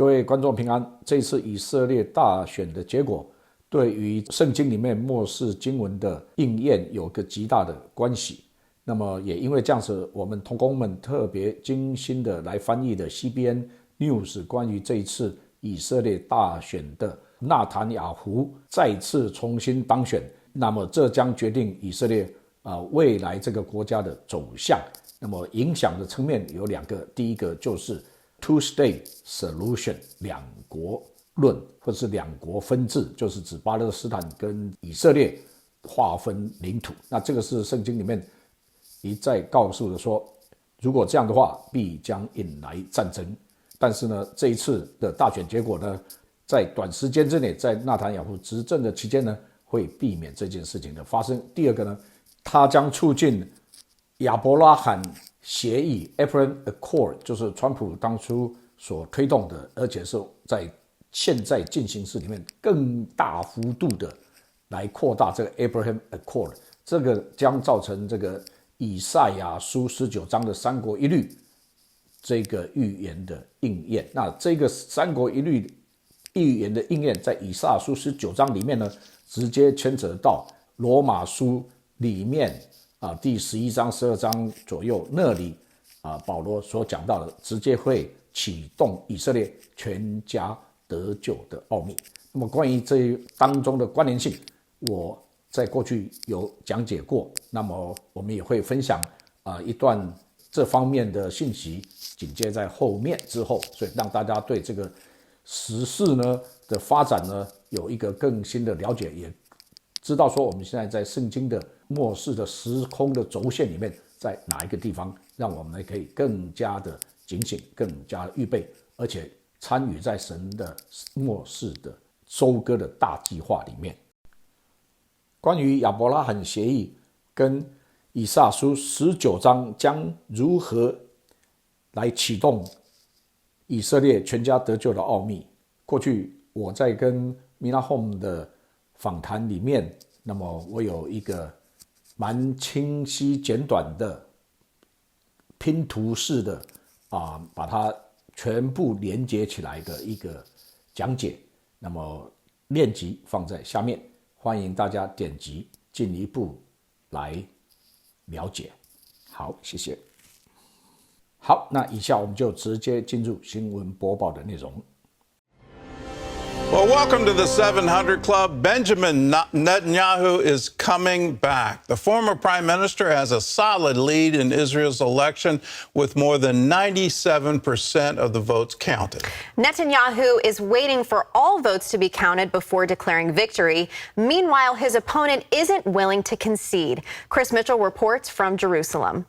各位观众平安。这一次以色列大选的结果对于圣经里面末世经文的应验有个极大的关系。那么也因为这样子，我们同工们特别精心的来翻译的 CBN News 关于这一次以色列大选的纳坦雅胡再次重新当选，那么这将决定以色列未来这个国家的走向。那么影响的层面有两个，第一个就是 Two-State Solution 两国论，或是两国分治，就是指巴勒斯坦跟以色列划分领土。那这个是圣经里面一再告诉的说，如果这样的话必将引来战争。但是呢，这一次的大选结果呢，在短时间之内，在纳坦雅胡执政的期间呢，会避免这件事情的发生。第二个呢，它将促进亚伯拉罕协议 Abraham Accord， 就是川普当初所推动的，而且是在现在进行式里面更大幅度的来扩大这个 Abraham Accord。 这个将造成这个以赛亚书19章的三国一律这个预言的应验。那这个三国一律预言的应验，在以赛亚书19章里面呢，直接牵扯到罗马书里面第11章12章左右那里保罗所讲到的，直接会启动以色列全家得救的奥秘。那么关于这当中的关联性，我在过去有讲解过，那么我们也会分享一段这方面的信息，紧接在后面之后，所以让大家对这个时事呢的发展呢有一个更新的了解，也知道说我们现在在圣经的末世的时空的轴线里面在哪一个地方，让我们可以更加的警醒，更加的预备，而且参与在神的末世的收割的大计划里面。关于亚伯拉罕协议跟以赛亚书19章将如何来启动以色列全家得救的奥秘，过去我在跟 Mina Holmes 的访谈里面，那么我有一个蛮清晰简短的拼图式的把它全部连接起来的一个讲解，那么链集放在下面，欢迎大家点击进一步来了解。好，谢谢。好，那以下我们就直接进入新闻播报的内容。Well, welcome to the 700 Club. Benjamin Netanyahu is coming back. The former prime minister has a solid lead in Israel's election with more than 97% of the votes counted. Netanyahu is waiting for all votes to be counted before declaring victory. Meanwhile, his opponent isn't willing to concede. Chris Mitchell reports from Jerusalem.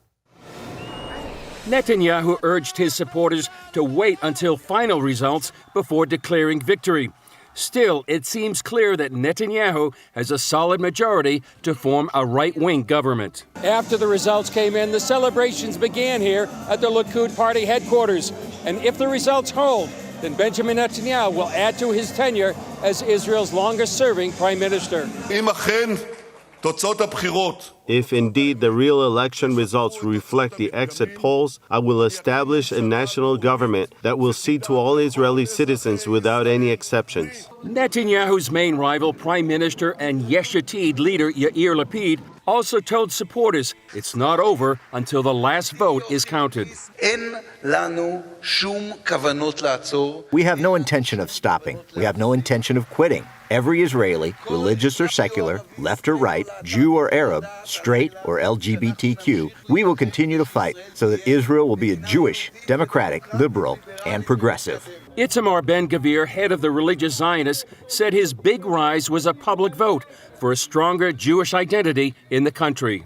Netanyahu urged his supporters to wait until final results before declaring victory. Still, it seems clear that Netanyahu has a solid majority to form a right-wing government. After the results came in, the celebrations began here at the Likud party headquarters. And if the results hold, then Benjamin Netanyahu will add to his tenure as Israel's longest-serving prime minister. If indeed the real election results reflect the exit polls, I will establish a national government that will see to all Israeli citizens without any exceptions. Netanyahu's main rival, Prime Minister and Yesh Atid leader Yair Lapid, also told supporters it's not over until the last vote is counted. We have no intention of stopping. We have no intention of quitting. Every Israeli, religious or secular, left or right, Jew or Arab, straight or LGBTQ, we will continue to fight so that Israel will be a Jewish, democratic, liberal, and progressive. Itamar Ben-Gvir, head of the religious Zionists, said his big rise was a public vote for a stronger Jewish identity in the country.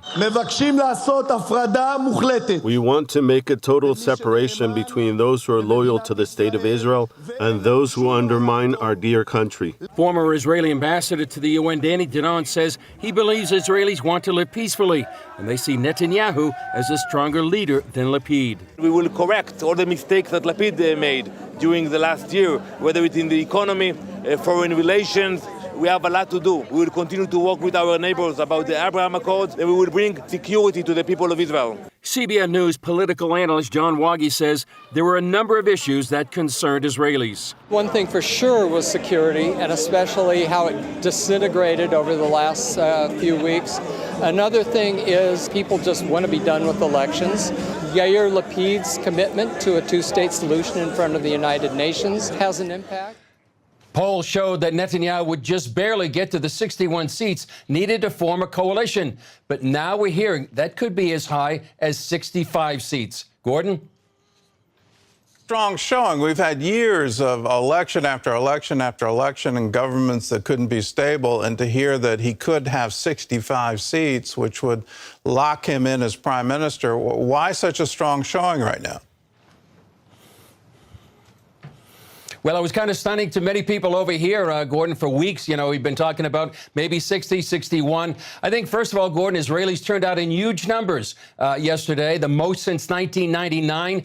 We want to make a total separation between those who are loyal to the state of Israel and those who undermine our dear country. Former Israeli ambassador to the UN, Danny Danon, says he believes Israelis want to live peacefully, and they see Netanyahu as a stronger leader than Lapid. We will correct all the mistakes that Lapid made during the last year, whether it's in the economy, foreign relations. We have a lot to do. We will continue to work with our neighbors about the Abraham Accords, and we will bring security to the people of Israel. CBN News political analyst John Waggy says there were a number of issues that concerned Israelis. One thing for sure was security, and especially how it disintegrated over the last few weeks. Another thing is people just want to be done with elections. Yair Lapid's commitment to a two-state solution in front of the United Nations has an impact. Polls showed that Netanyahu would just barely get to the 61 seats needed to form a coalition. But now we're hearing that could be as high as 65 seats. Gordon? Strong showing. We've had years of election after election after election and governments that couldn't be stable, and to hear that he could have 65 seats, which would lock him in as prime minister. Why such a strong showing right now? Well, it was kind of stunning to many people over here, Gordon, for weeks. You know, we've been talking about maybe 60, 61. I think, first of all, Gordon, Israelis turned out in huge numbers yesterday, the most since 1999.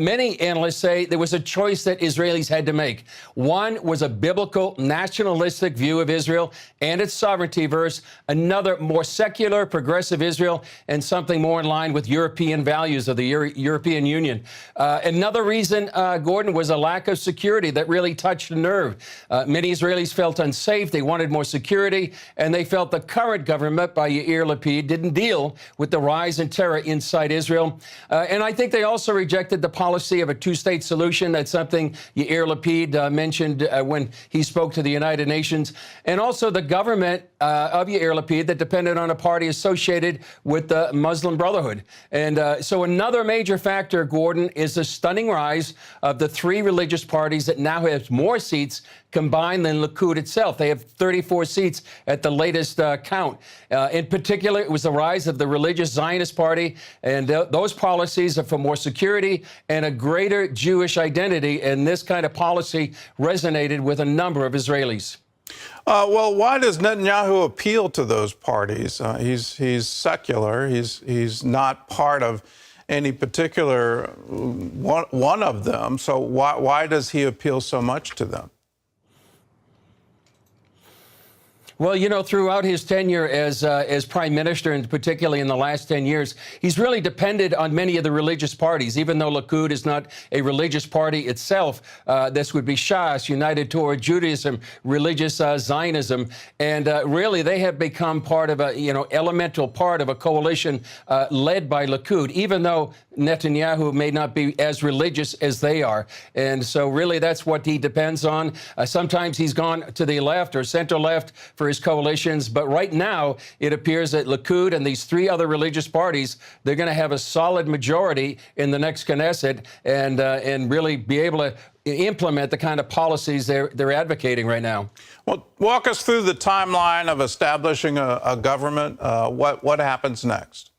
Many analysts say there was a choice that Israelis had to make. One was a biblical, nationalistic view of Israel and its sovereignty versus another more secular, progressive Israel and something more in line with European values of the European Union. Another reason, Gordon, was a lack of security that really touched a nerve. Many Israelis felt unsafe. They wanted more security, and they felt the current government by Yair Lapid didn't deal with the rise in terror inside Israel. And I think they also rejected the policy of a two-state solution. That's something Yair Lapid mentioned when he spoke to the United Nations. And also the government of Yair Lapid that depended on a party associated with the Muslim Brotherhood. And so another major factor, Gordon, is the stunning rise of the three religious parties that now have more seats combined than Likud itself. They have 34 seats at the latest count. In particular, it was the rise of the religious Zionist Party, and those policies are for more security and a greater Jewish identity, and this kind of policy resonated with a number of Israelis. Well, why does Netanyahu appeal to those parties? He's secular. He's not part of any particular one of them. So why does he appeal so much to them? Well, you know, throughout his tenure as prime minister, and particularly in the last 10 years, he's really depended on many of the religious parties. Even though Likud is not a religious party itself, this would be Shas, United Torah Judaism, religious Zionism, and really they have become part of a, elemental part of a coalition led by Likud, even though Netanyahu may not be as religious as they are. And so really that's what he depends on. Sometimes he's gone to the left or center left for his coalitions, but right now it appears that Likud and these three other religious parties, they're going to have a solid majority in the next Knesset and really be able to implement the kind of policies they're advocating right now. Well, walk us through the timeline of establishing a government. What happens next?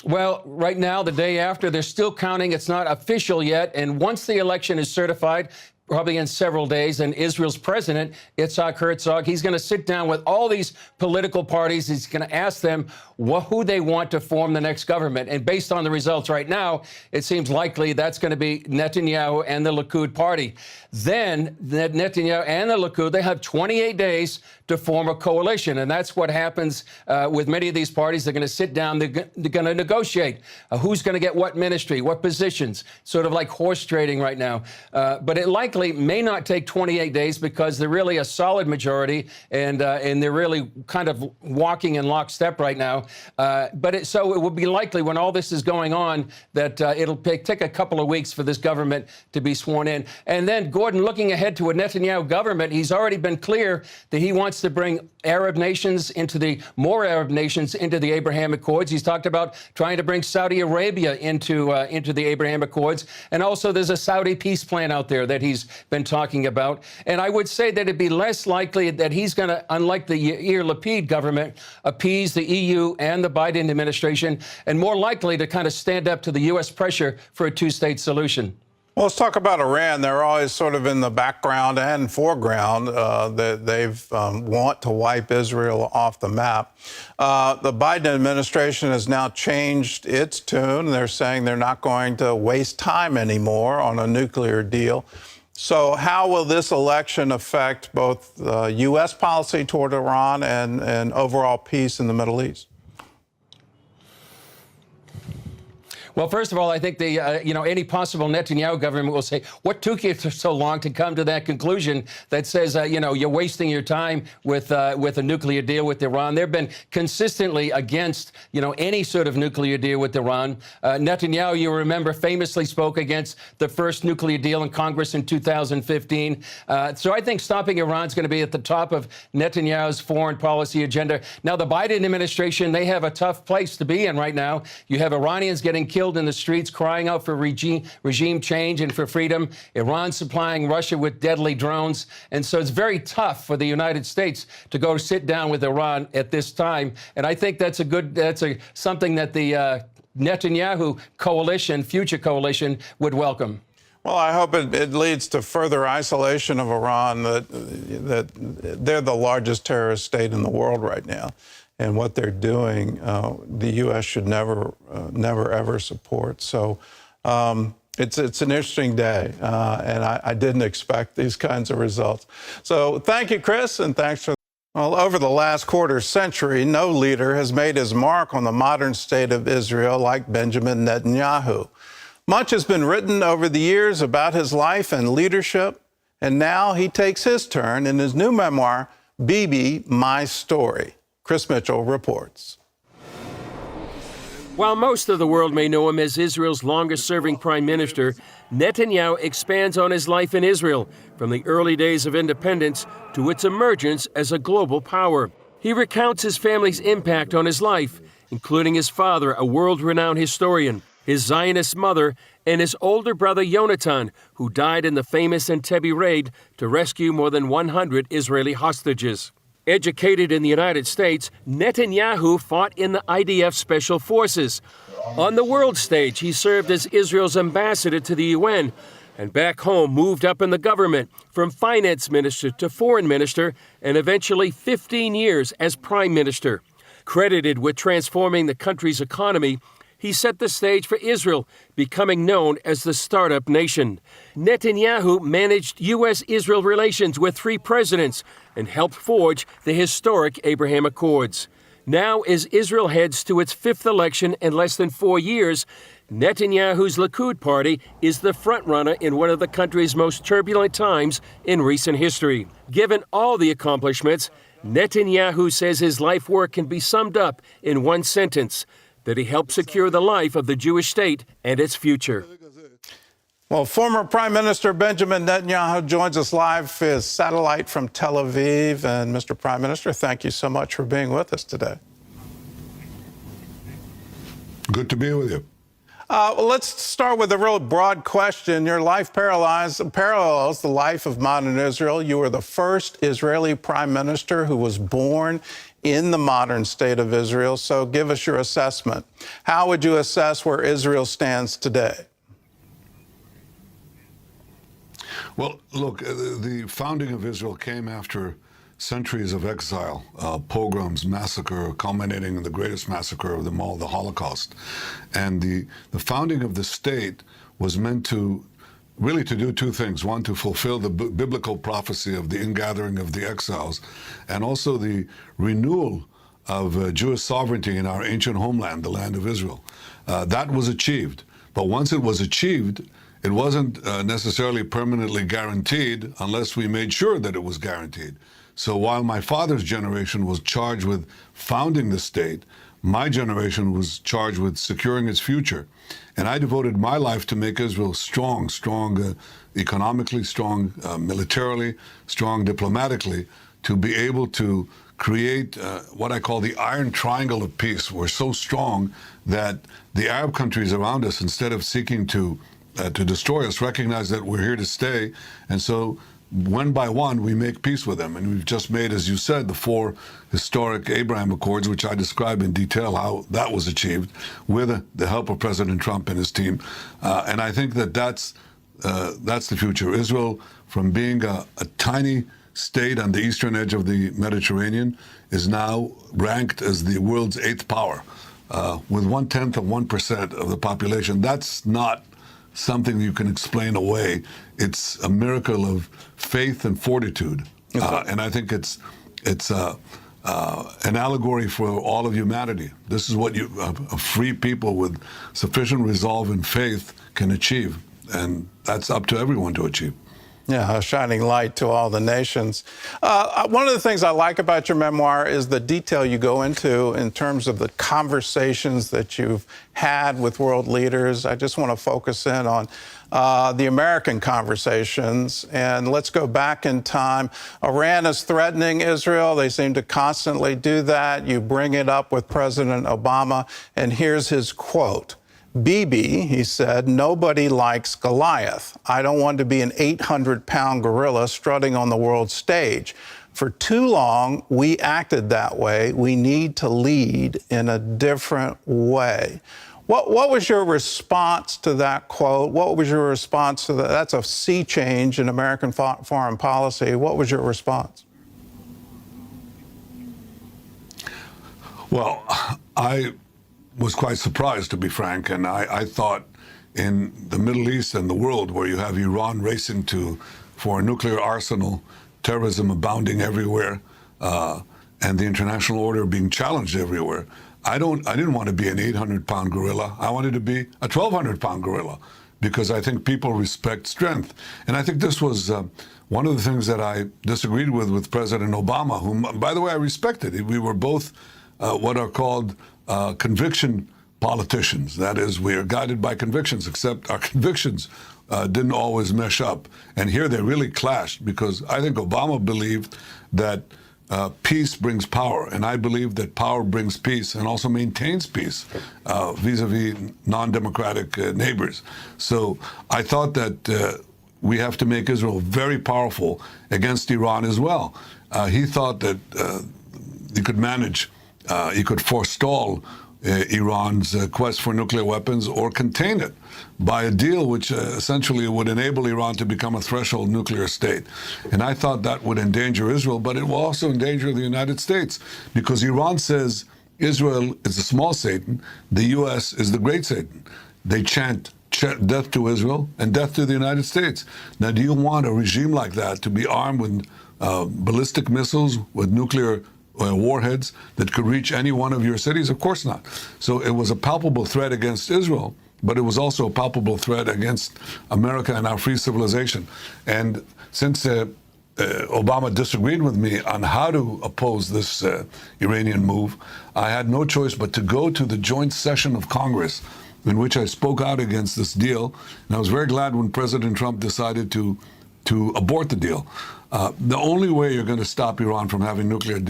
Well, right now, the day after, they're still counting. It's not official yet. And once the election is certified, probably in several days, and Israel's president, Yitzhak Herzog, he's going to sit down with all these political parties. He's going to ask them who they want to form the next government. And based on the results right now, it seems likely that's going to be Netanyahu and the Likud party. Then Netanyahu and the Likud, they have 28 days to form a coalition. And that's what happens with many of these parties. They're going to sit down. They're going to negotiate who's going to get what ministry, what positions, sort of like horse trading right now. But it likely may not take 28 days because they're really a solid majority and they're really kind of walking in lockstep right now. So it will be likely when all this is going on that it'll take a couple of weeks for this government to be sworn in. And then Gordon, looking ahead to a Netanyahu government, he's already been clear that he wants to bring more Arab nations into the Abraham Accords. He's talked about trying to bring Saudi Arabia into the Abraham Accords. And also there's a Saudi peace plan out there that he's been talking about. And I would say that it'd be less likely that he's going to, unlike the Yair Lapid government, appease the EU and the Biden administration, and more likely to kind of stand up to the U.S. pressure for a two-state solution. Well, let's talk about Iran. They're always sort of in the background and foreground. They've want to wipe Israel off the map. The Biden administration has now changed its tune. They're saying they're not going to waste time anymore on a nuclear deal. So how will this election affect both U.S. policy toward Iran and overall peace in the Middle East? Well, first of all, I think any possible Netanyahu government will say, what took you so long to come to that conclusion that says, you're wasting your time with a nuclear deal with Iran? They've been consistently against, any sort of nuclear deal with Iran. Netanyahu, you remember, famously spoke against the first nuclear deal in Congress in 2015. So I think stopping Iran is going to be at the top of Netanyahu's foreign policy agenda. Now, the Biden administration, they have a tough place to be in right now. You have Iranians getting killed in the streets, crying out for regime change and for freedom. Iran supplying Russia with deadly drones. And so it's very tough for the United States to go sit down with Iran at this time. And I think that's something that the Netanyahu coalition, future coalition, would welcome. Well, I hope it leads to further isolation of Iran, that they're the largest terrorist state in the world right now. And what they're doing, the U.S. should never, ever support. So it's an interesting day, and I didn't expect these kinds of results. So thank you, Chris, and thanks for. Well, over the last quarter century, no leader has made his mark on the modern state of Israel like Benjamin Netanyahu. Much has been written over the years about his life and leadership, and now he takes his turn in his new memoir, Bibi, My Story. Chris Mitchell reports. While most of the world may know him as Israel's longest-serving prime minister, Netanyahu expands on his life in Israel, from the early days of independence to its emergence as a global power. He recounts his family's impact on his life, including his father, a world-renowned historian, his Zionist mother, and his older brother Yonatan, who died in the famous Entebbe raid to rescue more than 100 Israeli hostages. Educated in the United States, Netanyahu fought in the IDF Special Forces. On the world stage, he served as Israel's ambassador to the UN, and back home moved up in the government from finance minister to foreign minister, and eventually 15 years as prime minister. Credited with transforming the country's economy, he set the stage for Israel, becoming known as the startup nation. Netanyahu managed U.S.-Israel relations with 3 presidents and helped forge the historic Abraham Accords. Now, as Israel heads to its 5th election in less than 4 years, Netanyahu's Likud party is the frontrunner in one of the country's most turbulent times in recent history. Given all the accomplishments, Netanyahu says his life work can be summed up in one sentence: that he helped secure the life of the Jewish state and its future. Well, former Prime Minister Benjamin Netanyahu joins us live via satellite from Tel Aviv. And Mr. Prime Minister, thank you so much for being with us today. Good to be with you. Well, let's start with a real broad question. Your life parallels the life of modern Israel. You were the first Israeli prime minister who was born in the modern state of Israel. So give us your assessment. How would you assess where Israel stands today? Well, look, the founding of Israel came after centuries of exile, pogroms, massacre, culminating in the greatest massacre of them all, the Holocaust. And the founding of the state was meant to really to do 2 things. One, to fulfill the biblical prophecy of the ingathering of the exiles, and also the renewal of Jewish sovereignty in our ancient homeland, the land of Israel. That was achieved. But once it was achieved, it wasn't necessarily permanently guaranteed unless we made sure that it was guaranteed. So while my father's generation was charged with founding the state, my generation was charged with securing its future. And I devoted my life to make Israel strong economically, strong militarily, strong diplomatically, to be able to create what I call the iron triangle of peace. We're so strong that the Arab countries around us, instead of seeking to destroy us, recognize that we're here to stay. And so one by one, we make peace with them. And we've just made, as you said, the 4 historic Abraham Accords, which I describe in detail how that was achieved with the help of President Trump and his team. And I think that that's the future. Israel, from being a tiny state on the eastern edge of the Mediterranean, is now ranked as the world's 8th power, with 1/10 of the population. That's not something you can explain away. It's a miracle of faith and fortitude, and I think it's an allegory for all of humanity. This is what a free people with sufficient resolve and faith can achieve, and that's up to everyone to achieve. Yeah, a shining light to all the nations. One of the things I like about your memoir is the detail you go into in terms of the conversations that you've had with world leaders. I just want to focus in on the American conversations. And let's go back in time. Iran is threatening Israel. They seem to constantly do that. You bring it up with President Obama. And here's his quote. Bibi, he said, nobody likes Goliath. I don't want to be an 800-pound gorilla strutting on the world stage. For too long, we acted that way. We need to lead in a different way. What was your response to that quote? What was your response to that? That's a sea change in American foreign policy. What was your response? Well, I was quite surprised, to be frank, and I thought in the Middle East and the world, where you have Iran racing for a nuclear arsenal, terrorism abounding everywhere, and the international order being challenged everywhere, I didn't want to be an 800-pound gorilla. I wanted to be a 1,200-pound gorilla, because I think people respect strength. And I think this was one of the things that I disagreed with President Obama, whom, by the way, I respected. We were both what are called conviction politicians. That is, we are guided by convictions, except our convictions didn't always mesh up. And here they really clashed, because I think Obama believed that peace brings power, and I believe that power brings peace and also maintains peace vis-a-vis non-democratic neighbors. So I thought that we have to make Israel very powerful against Iran as well. He thought that he could manage, he could forestall Iran's quest for nuclear weapons or contain it by a deal which essentially would enable Iran to become a threshold nuclear state. And I thought that would endanger Israel, but it will also endanger the United States, because Iran says Israel is the small Satan, the U.S. is the great Satan. They chant death to Israel and death to the United States. Now, do you want a regime like that to be armed with ballistic missiles, with nuclear warheads that could reach any one of your cities? Of course not. So it was a palpable threat against Israel, but it was also a palpable threat against America and our free civilization. And since Obama disagreed with me on how to oppose this Iranian move, I had no choice but to go to the joint session of Congress, in which I spoke out against this deal. And I was very glad when President Trump decided to abort the deal. The only way you're going to stop Iran from having nuclear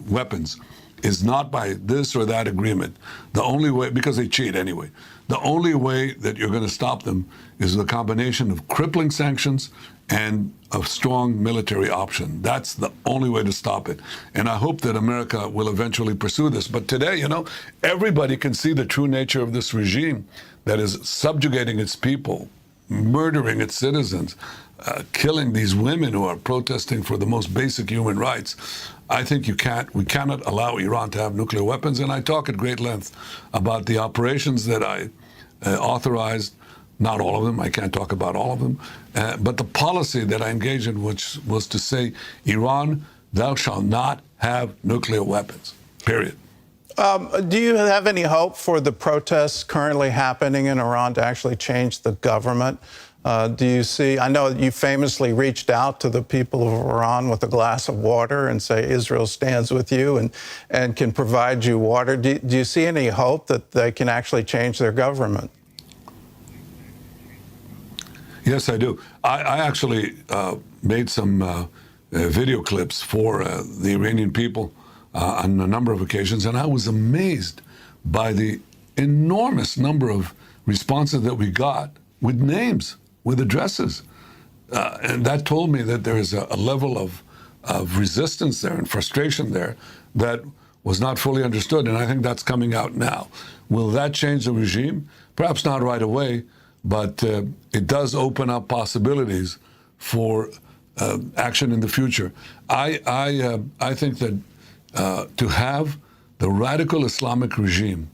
weapons is not by this or that agreement. The only way, because they cheat anyway, the only way that you're going to stop them is the combination of crippling sanctions and a strong military option. That's the only way to stop it. And I hope that America will eventually pursue this. But today, you know, everybody can see the true nature of this regime that is subjugating its people, murdering its citizens, killing these women who are protesting for the most basic human rights. I think we cannot allow Iran to have nuclear weapons. And I talk at great length about the operations that I authorized. Not all of them, I can't talk about all of them, but the policy that I engaged in, which was to say, Iran, thou shalt not have nuclear weapons, period. Do you have any hope for the protests currently happening in Iran to actually change the government? Do you see, I know you famously reached out to the people of Iran with a glass of water and say Israel stands with you and can provide you water. Do you see any hope that they can actually change their government? Yes, I do. I actually made some video clips for the Iranian people on a number of occasions, and I was amazed by the enormous number of responses that we got with names, with addresses. And that told me that there is a level of resistance there and frustration there that was not fully understood, and I think that's coming out now. Will that change the regime? Perhaps not right away, but it does open up possibilities for action in the future. I think that to have the radical Islamic regime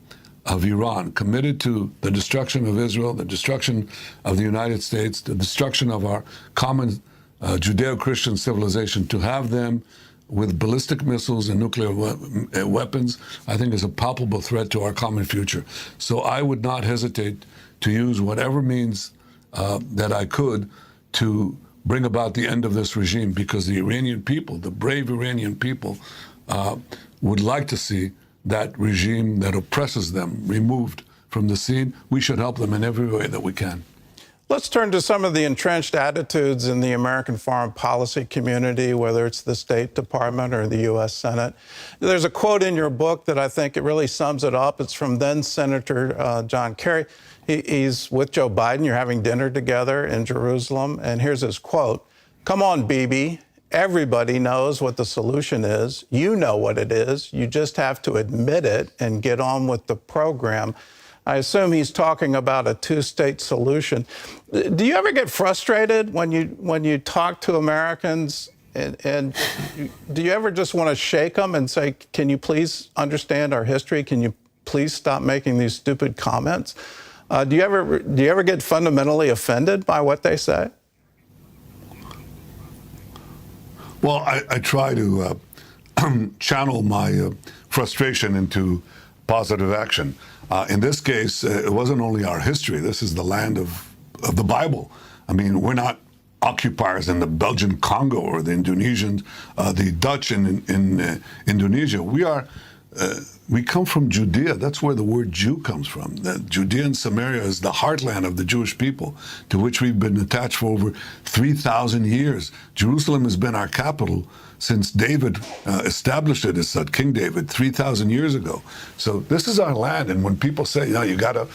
of Iran committed to the destruction of Israel, the destruction of the United States, the destruction of our common Judeo-Christian civilization, to have them with ballistic missiles and nuclear weapons, I think is a palpable threat to our common future. So I would not hesitate to use whatever means that I could to bring about the end of this regime, because the Iranian people, the brave Iranian people, would like to see that regime that oppresses them removed from the scene. We should help them in every way that we can. Let's turn to some of the entrenched attitudes in the American foreign policy community, whether it's the State Department or the U.S. Senate. There's a quote in your book that I think it really sums it up. It's from then Senator John Kerry. He's with Joe Biden. You're having dinner together in Jerusalem. And here's his quote. "Come on, Bibi. Everybody knows what the solution is. You know what it is. You just have to admit it and get on with the program." I assume he's talking about a two-state solution. Do you ever get frustrated when you talk to Americans, and do you ever just want to shake them and say, "Can you please understand our history? Can you please stop making these stupid comments"? Do you ever get fundamentally offended by what they say? Well, I try to channel my frustration into positive action. In this case, it wasn't only our history. This is the land of the Bible. I mean, we're not occupiers in the Belgian Congo or the Indonesians, the Dutch in Indonesia. We come from Judea. That's where the word Jew comes from. Judea and Samaria is the heartland of the Jewish people, to which we've been attached for over 3,000 years. Jerusalem has been our capital since David established it as King David 3,000 years ago. So this is our land. And when people say, you got to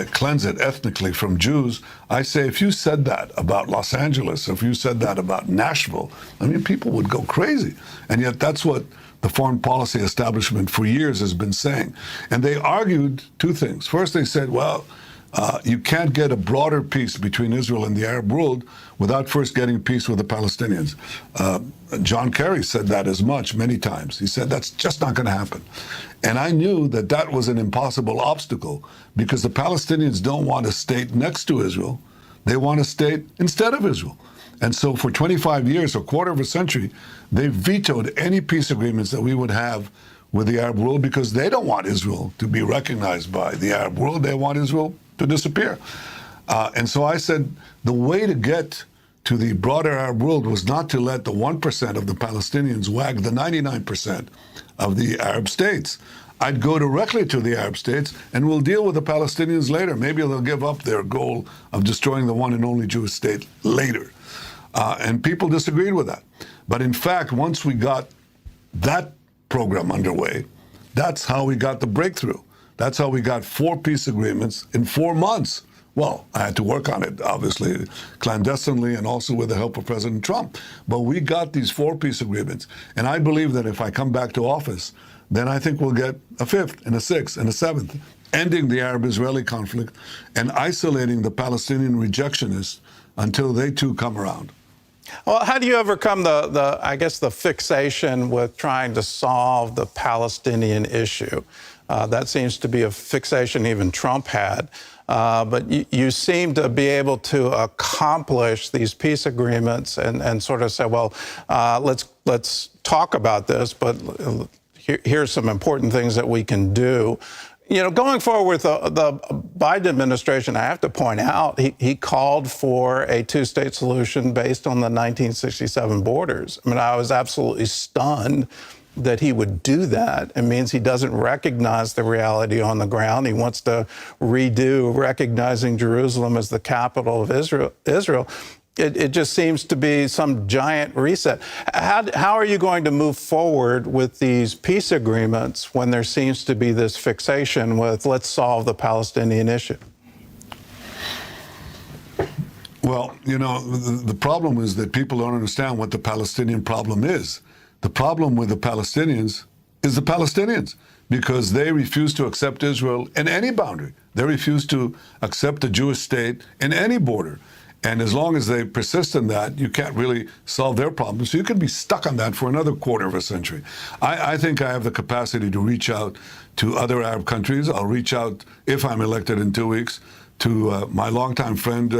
cleanse it ethnically from Jews, I say, if you said that about Los Angeles, if you said that about Nashville, I mean, people would go crazy. And yet that's what the foreign policy establishment for years has been saying. And they argued two things. First, they said, well, you can't get a broader peace between Israel and the Arab world without first getting peace with the Palestinians. John Kerry said that as much many times. He said that's just not going to happen. And I knew that that was an impossible obstacle, because the Palestinians don't want a state next to Israel. They want a state instead of Israel. And so for 25 years, a quarter of a century, they vetoed any peace agreements that we would have with the Arab world, because they don't want Israel to be recognized by the Arab world. They want Israel to disappear. And so I said the way to get to the broader Arab world was not to let the 1% of the Palestinians wag the 99% of the Arab states. I'd go directly to the Arab states and we'll deal with the Palestinians later. Maybe they'll give up their goal of destroying the one and only Jewish state later. And people disagreed with that. But in fact, once we got that program underway, that's how we got the breakthrough. That's how we got 4 peace agreements in 4 months. Well, I had to work on it, obviously, clandestinely and also with the help of President Trump. But we got these 4 peace agreements. And I believe that if I come back to office, then I think we'll get a 5th and a 6th and a 7th, ending the Arab-Israeli conflict and isolating the Palestinian rejectionists until they too come around. Well, how do you overcome the fixation with trying to solve the Palestinian issue? That seems to be a fixation even Trump had. But you seem to be able to accomplish these peace agreements and sort of say, well, let's talk about this, but here's some important things that we can do. Going forward with the Biden administration, I have to point out, he called for a 2-state solution based on the 1967 borders. I mean, I was absolutely stunned that he would do that. It means he doesn't recognize the reality on the ground. He wants to redo recognizing Jerusalem as the capital of Israel. It just seems to be some giant reset. How are you going to move forward with these peace agreements when there seems to be this fixation with let's solve the Palestinian issue? Well, the problem is that people don't understand what the Palestinian problem is. The problem with the Palestinians is the Palestinians, because they refuse to accept Israel in any boundary. They refuse to accept a Jewish state in any border. And as long as they persist in that, you can't really solve their problems. So you could be stuck on that for another quarter of a century. I think I have the capacity to reach out to other Arab countries. I'll reach out, if I'm elected in 2 weeks, to my longtime friend,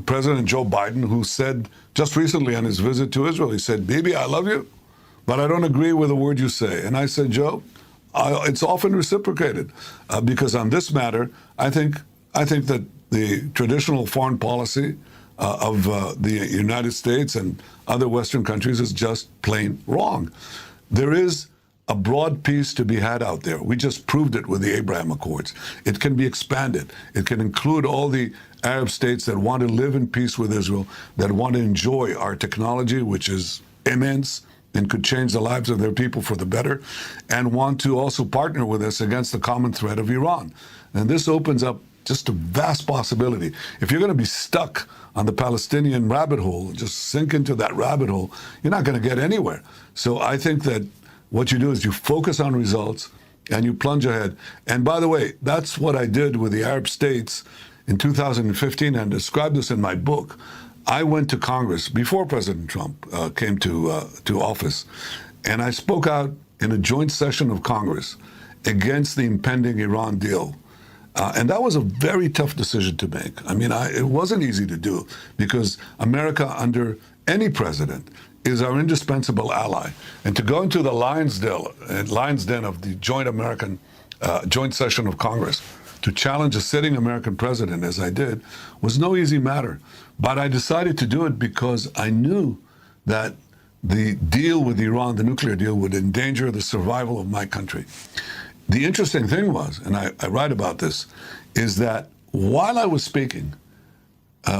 President Joe Biden, who said just recently on his visit to Israel, he said, "Bibi, I love you, but I don't agree with a word you say. And I said, Joe, it's often reciprocated because on this matter, I think that the traditional foreign policy of the United States and other Western countries is just plain wrong. There is a broad peace to be had out there. We just proved it with the Abraham Accords. It can be expanded. It can include all the Arab states that want to live in peace with Israel, that want to enjoy our technology, which is immense and could change the lives of their people for the better, and want to also partner with us against the common threat of Iran. And this opens up just a vast possibility. If you're going to be stuck on the Palestinian rabbit hole, just sink into that rabbit hole, you're not going to get anywhere. So I think that what you do is you focus on results and you plunge ahead. And by the way, that's what I did with the Arab states in 2015 and described this in my book. I went to Congress before President Trump came to office, and I spoke out in a joint session of Congress against the impending Iran deal. And that was a very tough decision to make. I mean, it wasn't easy to do because America, under any president, is our indispensable ally. And to go into the lion's den of the joint session of Congress to challenge a sitting American president, as I did, was no easy matter. But I decided to do it because I knew that the deal with Iran, the nuclear deal, would endanger the survival of my country. The interesting thing was, and I write about this, is that while I was speaking,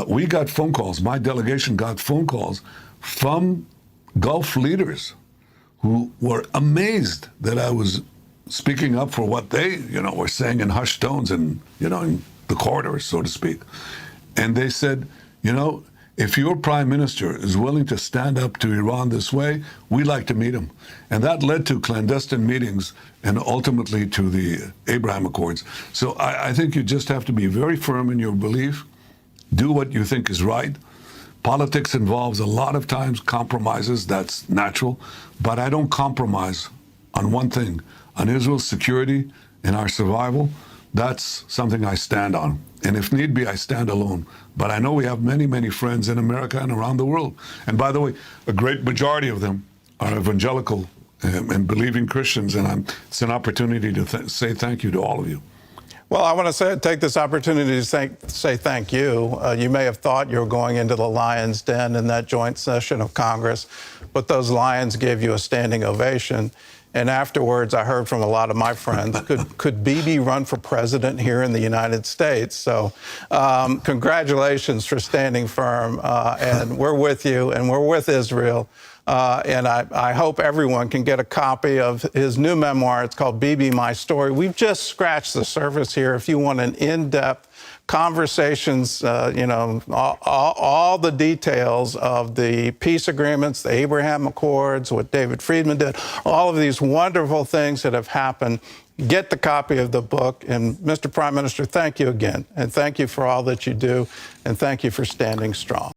we got phone calls, my delegation got phone calls from Gulf leaders who were amazed that I was speaking up for what they, were saying in hushed tones and, in the corridors, so to speak. And they said, if your prime minister is willing to stand up to Iran this way, we'd like to meet him. And that led to clandestine meetings and ultimately to the Abraham Accords. So I think you just have to be very firm in your belief, do what you think is right. Politics involves a lot of times compromises, that's natural, but I don't compromise on one thing, on Israel's security and our survival. That's something I stand on. And if need be, I stand alone. But I know we have many, many friends in America and around the world. And by the way, a great majority of them are evangelical and believing Christians. And it's an opportunity to say thank you to all of you. Well, I want to take this opportunity to say thank you. You may have thought you were going into the lion's den in that joint session of Congress, but those lions gave you a standing ovation. And afterwards, I heard from a lot of my friends, could Bibi run for president here in the United States? So congratulations for standing firm. And we're with you, and we're with Israel. And I hope everyone can get a copy of his new memoir. It's called Bibi, My Story. We've just scratched the surface here. If you want an in-depth conversations, all the details of the peace agreements, the Abraham Accords, what David Friedman did, all of these wonderful things that have happened. Get the copy of the book. And Mr. Prime Minister, thank you again. And thank you for all that you do. And thank you for standing strong.